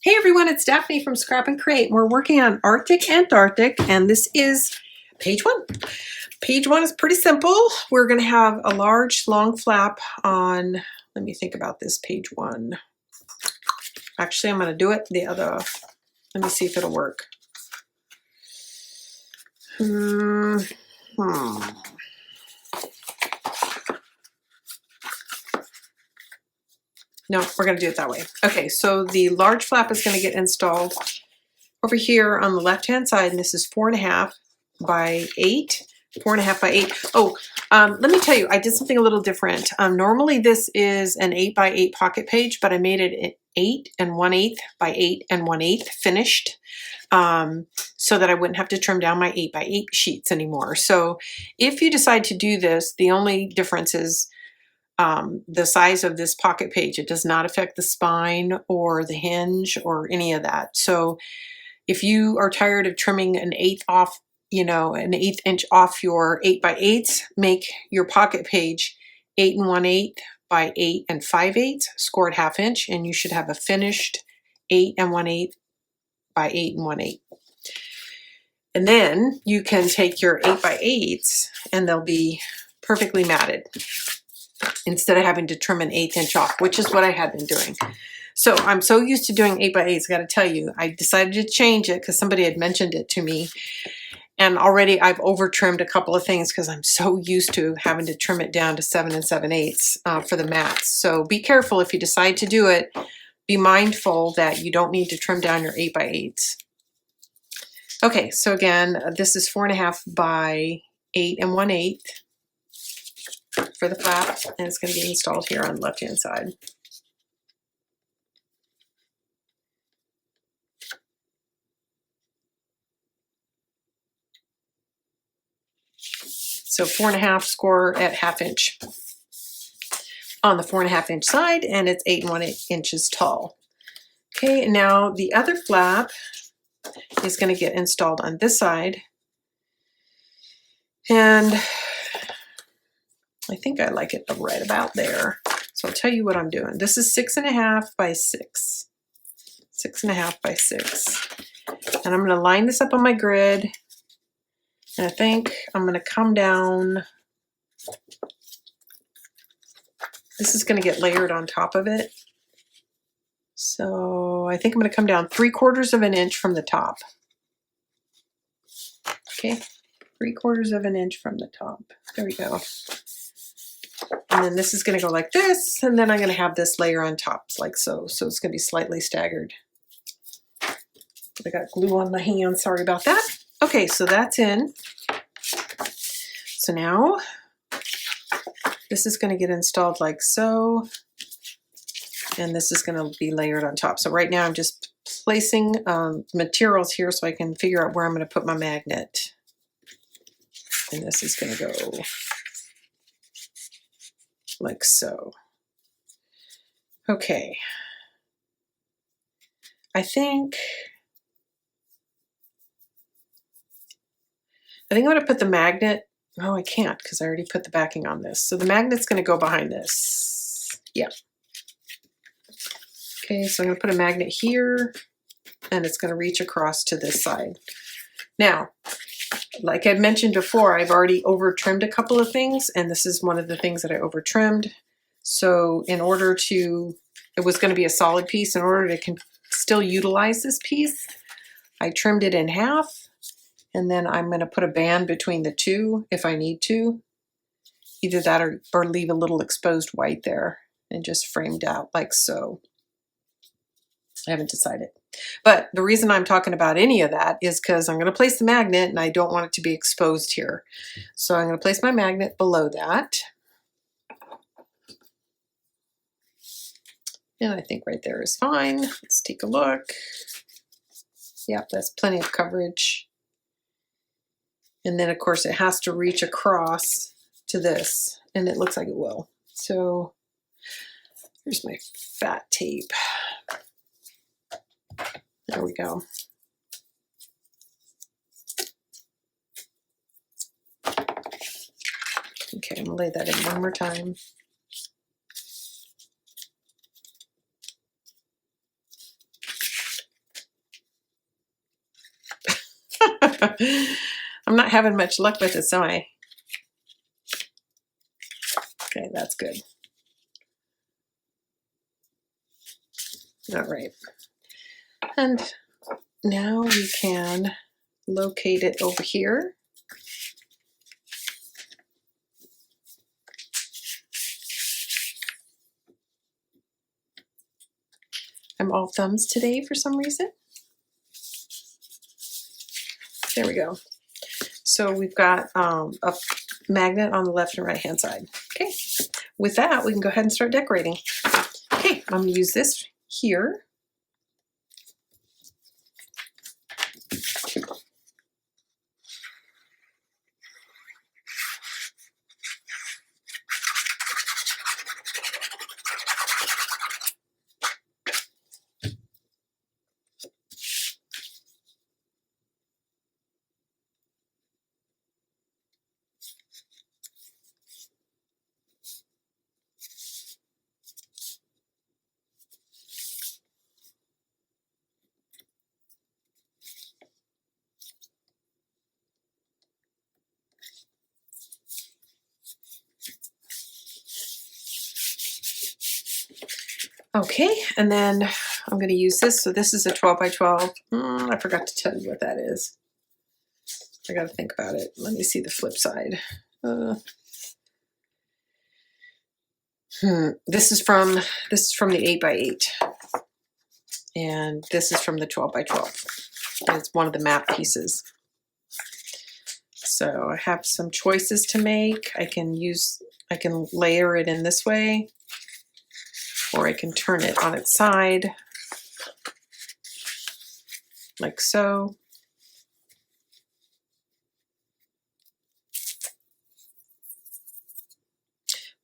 Hey everyone, it's Daphne from Scrap and Create. We're working on Arctic, Antarctic, and this is page one. Page one is pretty simple. We're going to have a large, long flap on, let me think about this, page one. Actually, I'm going to do it the other, let me see if it'll work. No, we're going to do it that way. Okay, so the large flap is going to get installed over here on the left-hand side, and this is 4.5 by 8. 4.5 by 8. Oh, let me tell you, I did something a little different. Normally this is an 8 by 8 pocket page, but I made it 8 1/8 by 8 1/8 finished, so that I wouldn't have to trim down my 8 by 8 sheets anymore. So if you decide to do this, the only difference is the size of this pocket page. It does not affect the spine or the hinge or any of that. So if you are tired of trimming an 1/8 off, an 1/8 inch off your 8 by 8s, make your pocket page 8 1/8 by 8 5/8, scored 1/2 inch, and you should have a finished 8 1/8 by 8 1/8. And then you can take your 8 by 8s and they'll be perfectly matted instead of having to trim an 1/8 inch off, which is what I had been doing. So I'm so used to doing 8 by 8s, I gotta tell you, I decided to change it because somebody had mentioned it to me. And already I've over trimmed a couple of things because I'm so used to having to trim it down to 7 7/8 for the mats. So be careful if you decide to do it. Be mindful that you don't need to trim down your 8 by 8s. Okay, so again, this is 4.5 by 8 1/8 for the flap, and it's going to get installed here on the left-hand side. So 4.5 score at 1/2 inch on the 4.5 inch side, and it's 8 1/8 inches tall. Okay, now the other flap is going to get installed on this side, and I think I like it right about there. So I'll tell you what I'm doing. This is 6.5 by 6. 6.5 by 6. And I'm going to line this up on my grid. And I think I'm going to come down. This is going to get layered on top of it. So I think I'm going to come down 3/4 of an inch from the top. Okay, 3/4 of an inch from the top. There we go. And then this is going to go like this, and then I'm going to have this layer on top like so. So it's going to be slightly staggered. I got glue on my hand, sorry about that. Okay, so that's in. So now this is going to get installed like so, and this is going to be layered on top. So right now I'm just placing materials here so I can figure out where I'm going to put my magnet. And this is going to go like so. Okay. I think I'm going to put the magnet. Oh, I can't because I already put the backing on this. So the magnet's going to go behind this. Yeah. Okay, so I'm going to put a magnet here, and it's going to reach across to this side. Now, like I mentioned before, I've already over trimmed a couple of things, and this is one of the things that I over trimmed. So in order to, it was going to be a solid piece. In order to still utilize this piece, I trimmed it in half, and then I'm going to put a band between the two if I need to. Either that or leave a little exposed white there and just framed out like so. I haven't decided. But the reason I'm talking about any of that is because I'm going to place the magnet and I don't want it to be exposed here. So I'm going to place my magnet below that. And I think right there is fine. Let's take a look. Yep, that's plenty of coverage. And then of course it has to reach across to this, and it looks like it will. So here's my fat tape. There we go. Okay, I'm gonna lay that in one more time. I'm not having much luck with this, am I? Okay, that's good. All right. And now we can locate it over here. I'm all thumbs today for some reason. There we go. So we've got a magnet on the left and right hand side. Okay, with that, we can go ahead and start decorating. Okay, I'm gonna use this here. Okay, and then I'm going to use this. So this is a 12 by 12. I forgot to tell you what that is. I got to think about it. Let me see the flip side. This is from the 8 by 8, and this is from the 12 by 12. It's one of the map pieces. So I have some choices to make. I can layer it in this way, or I can turn it on its side, like so.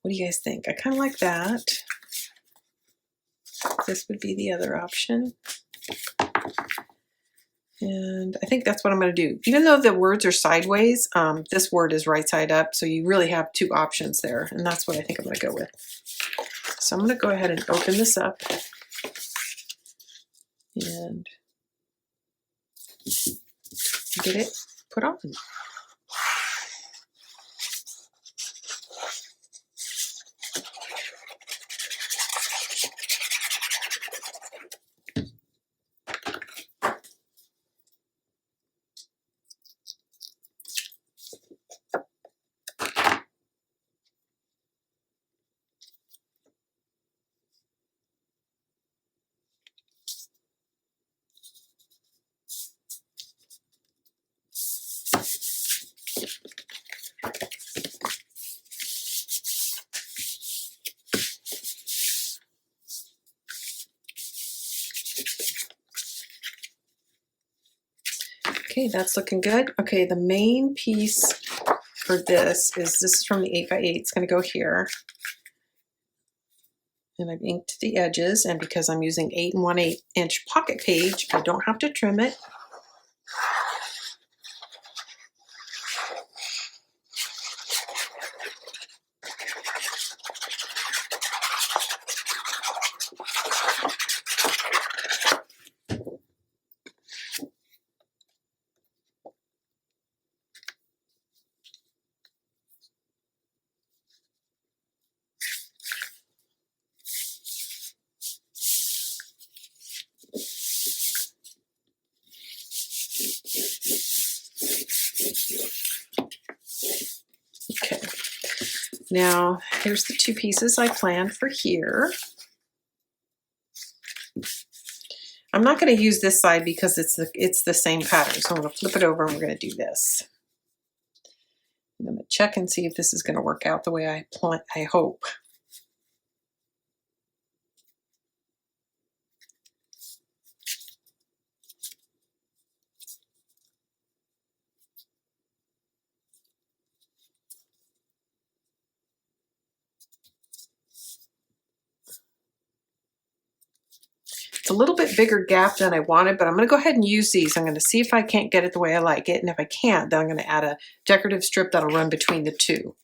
What do you guys think? I kind of like that. This would be the other option. And I think that's what I'm going to do. Even though the words are sideways, this word is right side up. So you really have two options there. And that's what I think I'm going to go with. So I'm going to go ahead and open this up and get it put on. Okay, that's looking good. Okay, the main piece for this is from the 8 by 8. It's going to go here. And I've inked the edges, and because I'm using 8 1/8 inch pocket page, I don't have to trim it. Okay, now here's the two pieces I planned for here. I'm not going to use this side because it's the same pattern. So I'm going to flip it over and we're going to do this. I'm going to check and see if this is going to work out the way I hope. A little bit bigger gap than I wanted, but I'm going to go ahead and use these. I'm going to see if I can't get it the way I like it. And if I can't, then I'm going to add a decorative strip that'll run between the two.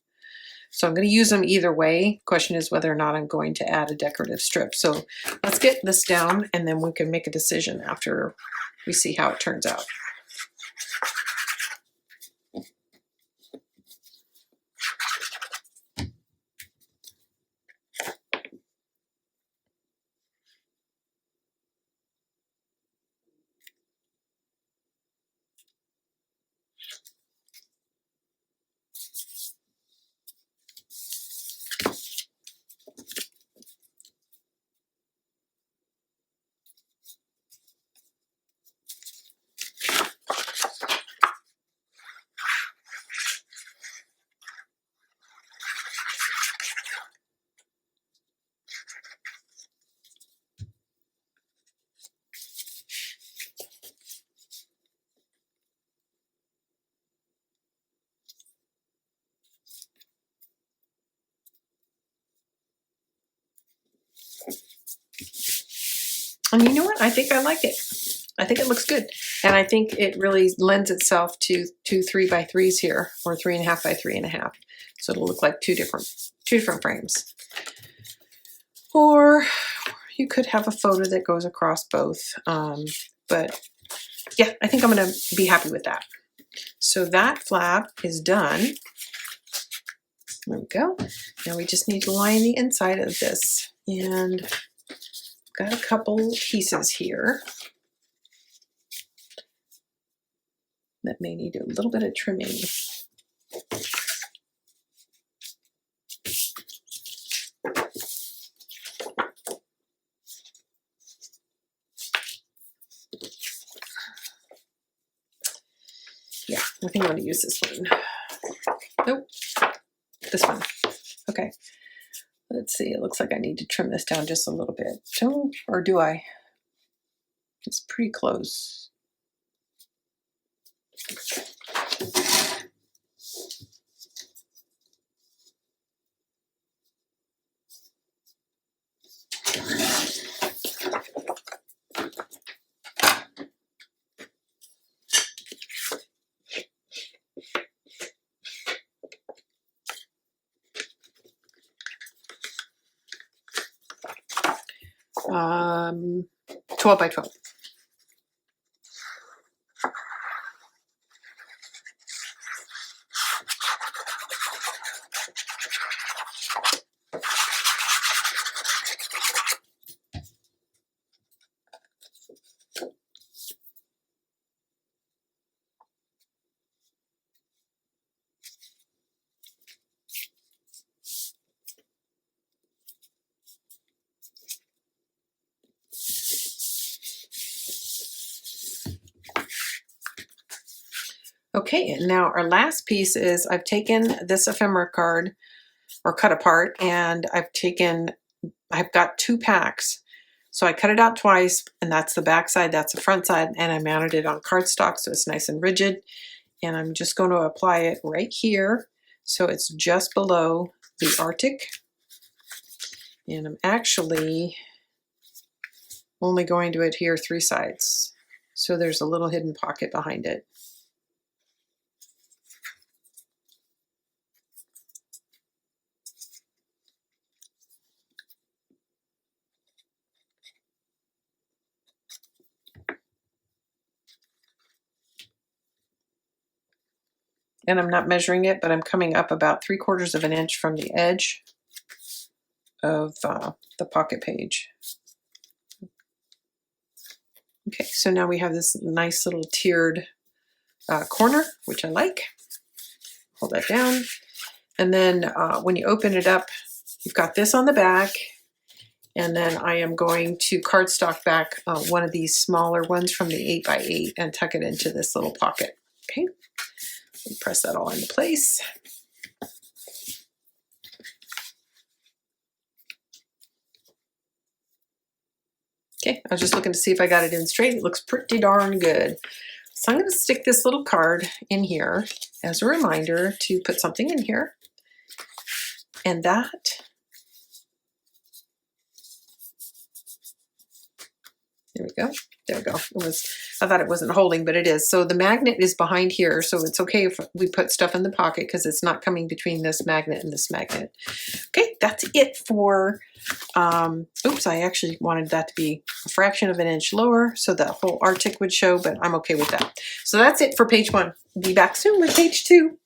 So I'm going to use them either way. Question is whether or not I'm going to add a decorative strip. So let's get this down and then we can make a decision after we see how it turns out. And you know what? I think I like it. I think it looks good. And I think it really lends itself to 2 3x3s here, or 3.5 by 3.5. So it'll look like two different frames. Or you could have a photo that goes across both. But yeah, I think I'm gonna be happy with that. So that flap is done. There we go. Now we just need to line the inside of this. And got a couple pieces here that may need a little bit of trimming. Yeah, I think I'm going to use this one. Nope, this one. Okay, let's see. It looks like I need to trim this down just a little bit. Oh, or do I? It's pretty close. Um, 12 by 12. Okay, and now our last piece is I've taken this ephemera card or cut apart, and I've got 2 packs. So I cut it out twice, and that's the back side, that's the front side, and I mounted it on cardstock so it's nice and rigid. And I'm just going to apply it right here. So it's just below the Arctic. And I'm actually only going to adhere 3 sides. So there's a little hidden pocket behind it. And I'm not measuring it, but I'm coming up about 3/4 of an inch from the edge of the pocket page. Okay, so now we have this nice little tiered corner, which I like. Hold that down. And then when you open it up, you've got this on the back. And then I am going to cardstock back one of these smaller ones from the 8x8 and tuck it into this little pocket. Okay, press that all into place. Okay, I was just looking to see if I got it in straight. It looks pretty darn good. So I'm going to stick this little card in here as a reminder to put something in here. And that, there we go. There we go. I thought it wasn't holding, but it is. So the magnet is behind here. So it's okay if we put stuff in the pocket because it's not coming between this magnet and this magnet. Okay, that's it for, oops, I actually wanted that to be a fraction of an inch lower so that whole Arctic would show, but I'm okay with that. So that's it for page 1. Be back soon with page 2.